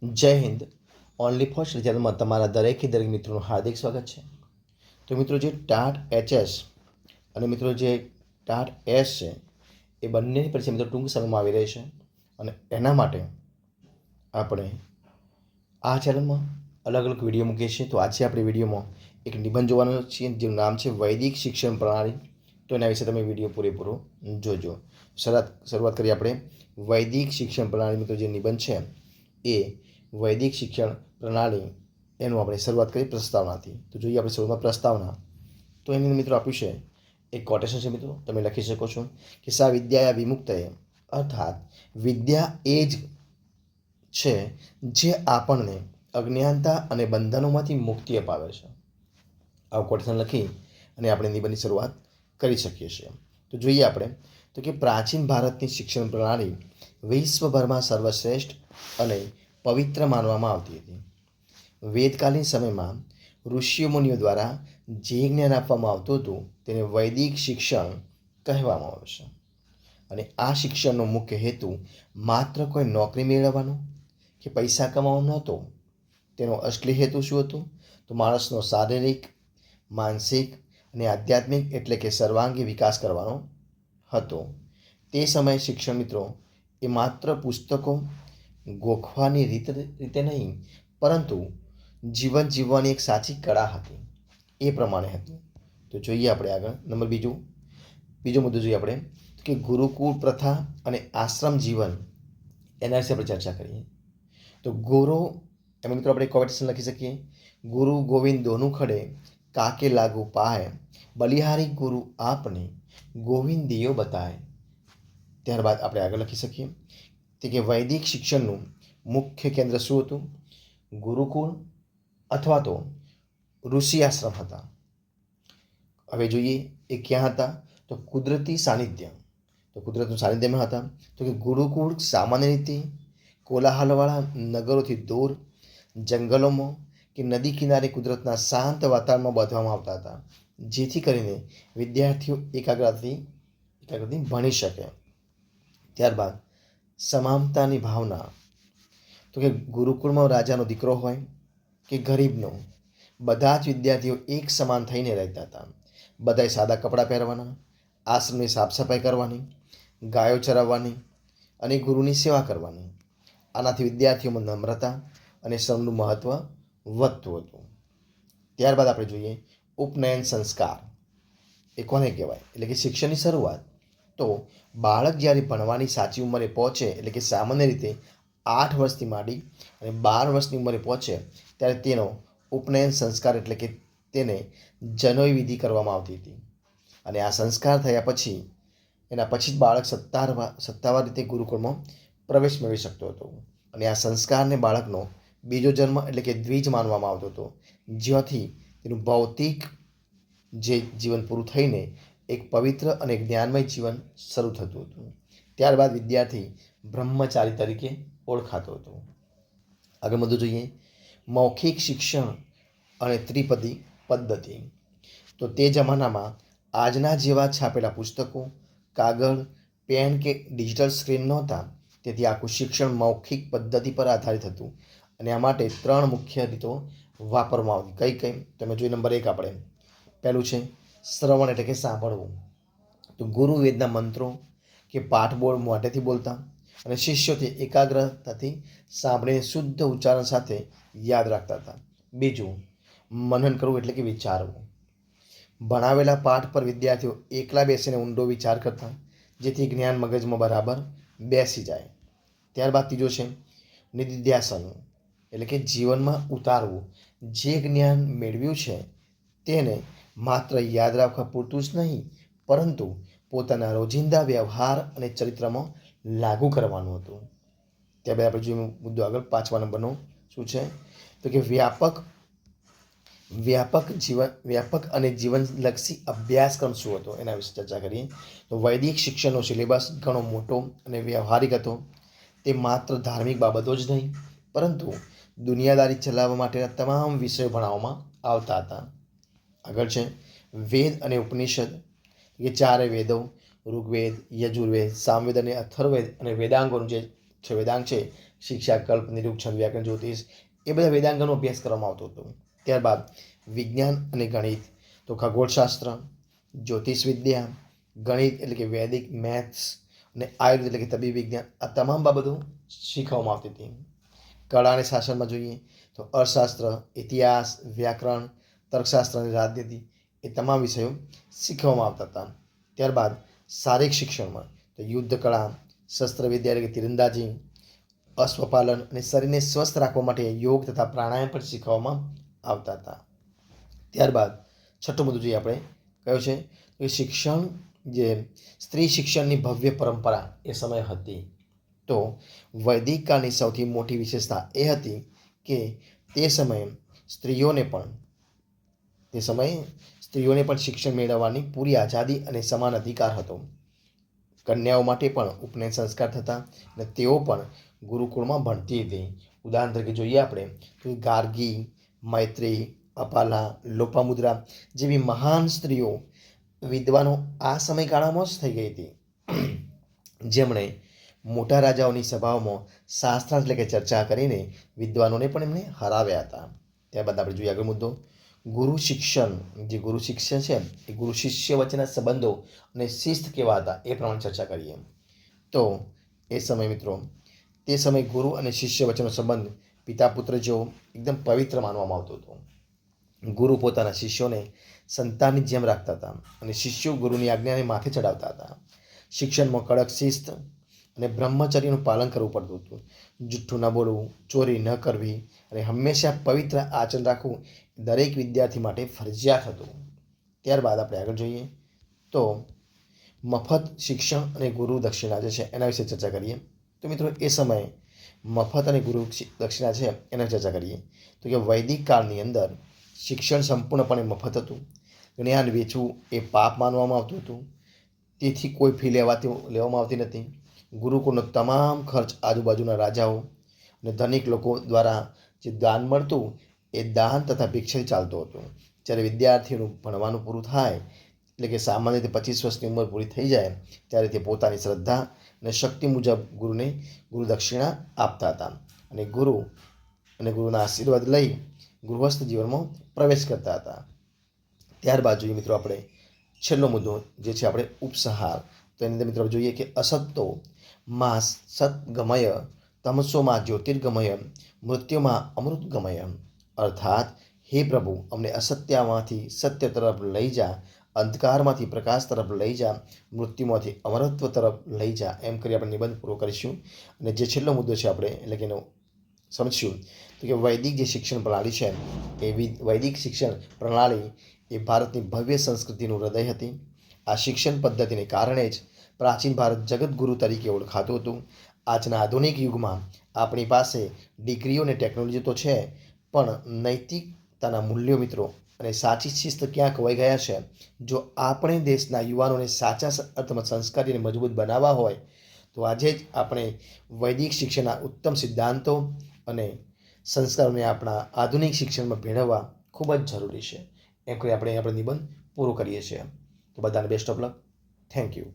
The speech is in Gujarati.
જય હિન્દ. ઓનલી ફોર સ્ટડી ચેનલમાં તમારા દરેક મિત્રોનું હાર્દિક સ્વાગત છે. તો મિત્રો, જે ટાટ એચએસ અને મિત્રો જે ટાટ એસ છે એ બંનેની પરીક્ષા મિત્રો ટૂંક સમયમાં આવી રહી છે. અને એના માટે આપણે આ ચેનલમાં અલગ અલગ વિડીયો મૂકીએ છીએ. તો આજે આપણે વિડીયોમાં એક નિબંધ જોવાનો છીએ જેનું નામ છે વૈદિક શિક્ષણ પ્રણાલી. તો એના વિશે તમે વિડીયો પૂરેપૂરો જોજો. શરૂઆત કરીએ આપણે વૈદિક શિક્ષણ પ્રણાલી. મિત્રો, જે નિબંધ છે એ વૈદિક શિક્ષણ પ્રણાલી એનું આપણે શરૂઆત કરીએ પ્રસ્તાવનાથી. તો જોઈએ આપણે શરૂઆતમાં પ્રસ્તાવના. તો એની મિત્રો આપ્યું છે એક કોટેશન છે. મિત્રો, તમે લખી શકો છો કે સા વિદ્યા વિમુક્ત અર્થાત વિદ્યા એ જ છે જે આપણને અજ્ઞાનતા અને બંધનોમાંથી મુક્તિ અપાવે છે. આવું કોટેશન લખી અને આપણે નિબંધની શરૂઆત કરી શકીએ છીએ. તો જોઈએ આપણે તો કે પ્રાચીન ભારતની શિક્ષણ પ્રણાલી વિશ્વભરમાં સર્વશ્રેષ્ઠ અને પવિત્ર માનવામાં આવતી હતી. વેદકાલીન સમયમાં ઋષિ મુનિઓ દ્વારા જે જ્ઞાન આપવામાં આવતું હતું તેને વૈદિક શિક્ષણ કહેવામાં આવે છે. અને આ શિક્ષણનો મુખ્ય હેતુ માત્ર કોઈ નોકરી મેળવવાનો કે પૈસા કમાવાનો નહોતો. તેનો અસલી હેતુ શું હતો? તો માણસનો શારીરિક, માનસિક અને આધ્યાત્મિક એટલે કે સર્વાંગી વિકાસ કરવાનો હતો. તે સમયે શિક્ષણ મિત્રો એ માત્ર પુસ્તકો ગોખવાની રીતે નહીં, પરંતુ જીવન જીવવાની એક સાચી કળા હતી. એ પ્રમાણે હતું. તો જોઈએ આપણે આગળ નંબર બીજો મુદ્દો જોઈએ આપણે કે ગુરુકુળ પ્રથા અને આશ્રમ જીવન. એના વિશે આપણે ચર્ચા કરીએ. તો ગુરુ એમાં મિત્રો આપણે કોટેશન લખી શકીએ. ગુરુ ગોવિંદ દોનું ખડે કાકે લાગુ પાય, બલિહારી ગુરુ આપને ગોવિંદ દિયો બતાય. ત્યારબાદ આપણે આગળ લખી શકીએ કે વૈદિક શિક્ષણનું મુખ્ય કેન્દ્ર શું હતું? ગુરુકુળ અથવા તો ઋષિ આશ્રમ હતા. હવે જોઈએ એ ક્યાં હતા? તો કુદરતી સાનિધ્ય. તો કુદરતનું સાનિધ્યમાં હતા. તો કે ગુરુકુળ સામાન્ય રીતે કોલાહલવાળા નગરોથી દૂર જંગલોમાં કે નદી કિનારે કુદરતના શાંત વાતાવરણમાં બાંધવામાં આવતા હતા, જેથી કરીને વિદ્યાર્થીઓ એકાગ્રતાથી ભણી શકે. ત્યારબાદ સમાનતાની ભાવના. તો કે ગુરુકુળમાં રાજાનો દીકરો હોય કે ગરીબનો, બધા જ વિદ્યાર્થીઓ એક સમાન થઈને રહેતા હતા. બધાએ સાદા કપડાં પહેરવાના, આશ્રમની સાફ સફાઈ કરવાની, ગાયો ચરાવવાની અને ગુરુની સેવા કરવાની. આનાથી વિદ્યાર્થીઓમાં નમ્રતા અને શ્રમનું મહત્ત્વ વધતું હતું. ત્યારબાદ આપણે જોઈએ ઉપનયન સંસ્કાર. એ કોને કહેવાય? એટલે કે શિક્ષણની શરૂઆત. તો બાળક જ્યારે ભણવાની સાચી ઉંમરે પહોંચે, એટલે કે સામાન્ય રીતે 8 વર્ષથી માંડી અને 12 વર્ષની ઉંમરે પહોંચે ત્યારે તેનો ઉપનયન સંસ્કાર એટલે કે તેને જનોઈ વિધિ કરવામાં આવતી હતી. અને આ સંસ્કાર થયા પછી એના પછી જ બાળક સત્તાવાર રીતે ગુરુકુળમાં પ્રવેશ મેળવી શકતો હતો. અને આ સંસ્કારને બાળકનો બીજો જન્મ એટલે કે દ્વિજ માનવામાં આવતો હતો, જ્યાંથી તેનું ભૌતિક જે જીવન પૂરું થઈને એક પવિત્ર અને જ્ઞાનમય જીવન શરૂ થતું હતું. ત્યારબાદ વિદ્યાર્થી બ્રહ્મચારી તરીકે ઓળખાતો હતો. આગળ મુદ્દો જોઈએ મૌખિક શિક્ષણ અને ત્રિપદી પદ્ધતિ. તો તે જમાનામાં આજના જેવા છાપેલા પુસ્તકો, કાગળ, પેન કે ડિજિટલ સ્ક્રીન નહોતા. તેથી આખું શિક્ષણ મૌખિક પદ્ધતિ પર આધારિત હતું. અને આ માટે 3 મુખ્ય રીતો વાપરવામાં આવતી. કઈ તમે જોઈએ. નંબર 1 આપણે પહેલું છે શ્રવણ એટલે કે સાંભળવું. તો ગુરુ વેદના મંત્રો કે પાઠ મોઢેથી બોલતા અને શિષ્યોથી એકાગ્રતાથી સાંભળીને શુદ્ધ ઉચ્ચારણ સાથે યાદ રાખતા હતા. બીજું મનન કરવું એટલે કે વિચારવું. ભણાવેલા પાઠ પર વિદ્યાર્થીઓ એકલા બેસીને ઊંડો વિચાર કરતા, જેથી જ્ઞાન મગજમાં બરાબર બેસી જાય. ત્યારબાદ ત્રીજો છે નિધિધ્યાસન એટલે કે જીવનમાં ઉતારવું. જે જ્ઞાન મેળવ્યું છે તેને માત્ર યાદ રાખવા પૂરતું જ નહીં, પરંતુ પોતાના રોજિંદા વ્યવહાર અને ચરિત્રમાં લાગુ કરવાનું હતું. ત્યારબાદ આપણે જોઈએ મુદ્દો આગળ 5મા નંબરનો શું છે? તો કે વ્યાપક અને જીવનલક્ષી અભ્યાસક્રમ શું હતો એના વિશે ચર્ચા કરીએ. તો વૈદિક શિક્ષણનો સિલેબસ ઘણો મોટો અને વ્યવહારિક હતો. તે માત્ર ધાર્મિક બાબતો જ નહીં, પરંતુ દુનિયાદારી ચલાવવા માટેના તમામ વિષયો ભણાવવામાં આવતા હતા. આગળ છે વેદ અને ઉપનિષદ. એ 4 વેદો ઋગ્વેદ, યજુર્વેદ, સામવેદ અને અથર્વવેદ અને વેદાંગોનું જે છે વેદાંગ છે, શિક્ષા, કલ્પ, નિરૂક્ષણ, વ્યાકરણ, જ્યોતિષ, એ બધા વેદાંગનો અભ્યાસ કરવામાં આવતો હતો. ત્યારબાદ વિજ્ઞાન અને ગણિત, તો ખગોળશાસ્ત્ર, જ્યોતિષ વિદ્યા, ગણિત એટલે કે વૈદિક મેથ્સ, અને આયુર્વેદ એટલે કે તબીબ વિજ્ઞાન, આ તમામ બાબતો શીખવવામાં આવતી હતી. કળા અને શાસનમાં જોઈએ તો અર્થશાસ્ત્ર, ઇતિહાસ, વ્યાકરણ, તર્કશાસ્ત્ર અને રાજનીતિ, એ તમામ વિષયો શીખવવામાં આવતા હતા. ત્યારબાદ શારીરિક શિક્ષણમાં તો યુદ્ધ કળા, શસ્ત્રવિદ્યા એટલે કે તીરંદાજી, અશ્વપાલન અને શરીરને સ્વસ્થ રાખવા માટે યોગ તથા પ્રાણાયામ પણ શીખવવામાં આવતા હતા. ત્યારબાદ છઠ્ઠો મુદ્દો જોઈએ આપણે કયો છે કે શિક્ષણ, જે સ્ત્રી શિક્ષણની ભવ્ય પરંપરા એ સમયે હતી. તો વૈદિક કાળની સૌથી મોટી વિશેષતા એ હતી કે તે સમયે સ્ત્રીઓને પણ શિક્ષણ મેળવવાની પૂરી આઝાદી અને સમાન અધિકાર હતો. કન્યાઓ માટે પણ ઉપનયન સંસ્કાર થતા અને તેઓ પણ ગુરુકુળમાં ભણતી હતી. ઉદાહરણ તરીકે જોઈએ આપણે તો ગાર્ગી, મૈત્રી, અપાલા, લોપામુદ્રા જેવી મહાન સ્ત્રીઓ વિદ્વાનો આ સમયગાળામાં જ થઈ ગઈ હતી, જેમણે મોટા રાજાઓની સભાઓમાં શાસ્ત્રાર્થ એટલે કે ચર્ચા કરીને વિદ્વાનોને પણ એમને હરાવ્યા હતા. ત્યારબાદ આપણે જોઈએ આગળ મુદ્દો ગુરુ શિક્ષણ. જે ગુરુ શિક્ષણ છે એ ગુરુ શિષ્ય વચ્ચેના સંબંધો અને શિસ્ત કેવા હતા એ પ્રમાણે ચર્ચા કરીએ. તો એ સમય મિત્રો, તે સમયે ગુરુ અને શિષ્ય વચ્ચેનો સંબંધ પિતા પુત્ર જેવો એકદમ પવિત્ર માનવામાં આવતો હતો. ગુરુ પોતાના શિષ્યોને સંતાનની જેમ રાખતા હતા અને શિષ્યો ગુરુની આજ્ઞાને માથે ચડાવતા હતા. શિક્ષણમાં કડક શિસ્ત અને બ્રહ્મચર્યનું પાલન કરવું પડતું હતું. જુઠ્ઠું ન બોલવું, ચોરી ન કરવી અને હંમેશા પવિત્ર આચરણ રાખવું દરેક વિદ્યાર્થી માટે ફરજિયાત હતું. ત્યારબાદ આપણે આગળ જોઈએ તો મફત શિક્ષણ અને ગુરુ દક્ષિણા જે છે એના વિશે ચર્ચા કરીએ. તો મિત્રો એ સમયે મફત અને ગુરુ દક્ષિણા છે એના ચર્ચા કરીએ તો કે વૈદિક કાળની અંદર શિક્ષણ સંપૂર્ણપણે મફત હતું. જ્ઞાન વેચવું એ પાપ માનવામાં આવતું હતું, તેથી કોઈ ફી લેવામાં આવતી નથી. ગુરુકુળનો તમામ ખર્ચ આજુબાજુના રાજાઓ અને ધનિક લોકો દ્વારા જે દાન મળતું એ દાન તથા ભિક્ષાથી ચાલતું હતું. જ્યારે વિદ્યાર્થીઓનું ભણવાનું પૂરું થાય એટલે કે સામાન્ય રીતે 25 વર્ષની ઉંમર પૂરી થઈ જાય ત્યારે તે પોતાની શ્રદ્ધા અને શક્તિ મુજબ ગુરુ દક્ષિણા આપતા હતા અને ગુરુના આશીર્વાદ લઈ ગૃહસ્થ જીવનમાં પ્રવેશ કરતા હતા. ત્યારબાદ જોઈએ મિત્રો આપણે છેલ્લો મુદ્દો જે છે આપણે ઉપસંહાર. તો એની અંદર મિત્રો જોઈએ કે અસત્તો માં સત્ગમય, તમસોમાં જ્યોતિર્ગમય, મૃત્યુમાં અમૃતગમય. અર્થાત હે પ્રભુ, અમને અસત્યમાંથી સત્ય તરફ લઈ જા, અંધકારમાંથી પ્રકાશ તરફ લઈ જા, મૃત્યુમાંથી અમરત્વ તરફ લઈ જા. એમ કરી આપણે નિબંધ પૂરો કરીશું. અને જે છેલ્લો મુદ્દો છે આપણે એટલે કે એનો સમજશું તો કે વૈદિક જે શિક્ષણ પ્રણાલી છે એ વૈદિક શિક્ષણ પ્રણાલી એ ભારતની ભવ્ય સંસ્કૃતિનું હૃદય હતી. આ શિક્ષણ પદ્ધતિને કારણે જ પ્રાચીન ભારત જગતગુરુ તરીકે ઓળખાતું હતું. આજના આધુનિક યુગમાં આપણી પાસે ડિગ્રીઓ અને ટેકનોલોજી તો છે, પણ નૈતિકતાના મૂલ્યો મિત્રો અને સાચી શિસ્ત ક્યાં ખોવાઈ ગયા છે. જો આપણે દેશના યુવાનોને સાચા અર્થમાં સંસ્કારી અને મજબૂત બનાવવા હોય તો આજે જ આપણે વૈદિક શિક્ષણના ઉત્તમ સિદ્ધાંતો અને સંસ્કારોને આપણા આધુનિક શિક્ષણમાં ભેળવવા ખૂબ જ જરૂરી છે. એમ કરી આપણે નિબંધ પૂરો કરીએ છીએ. તો બધાને best of luck. Thank you.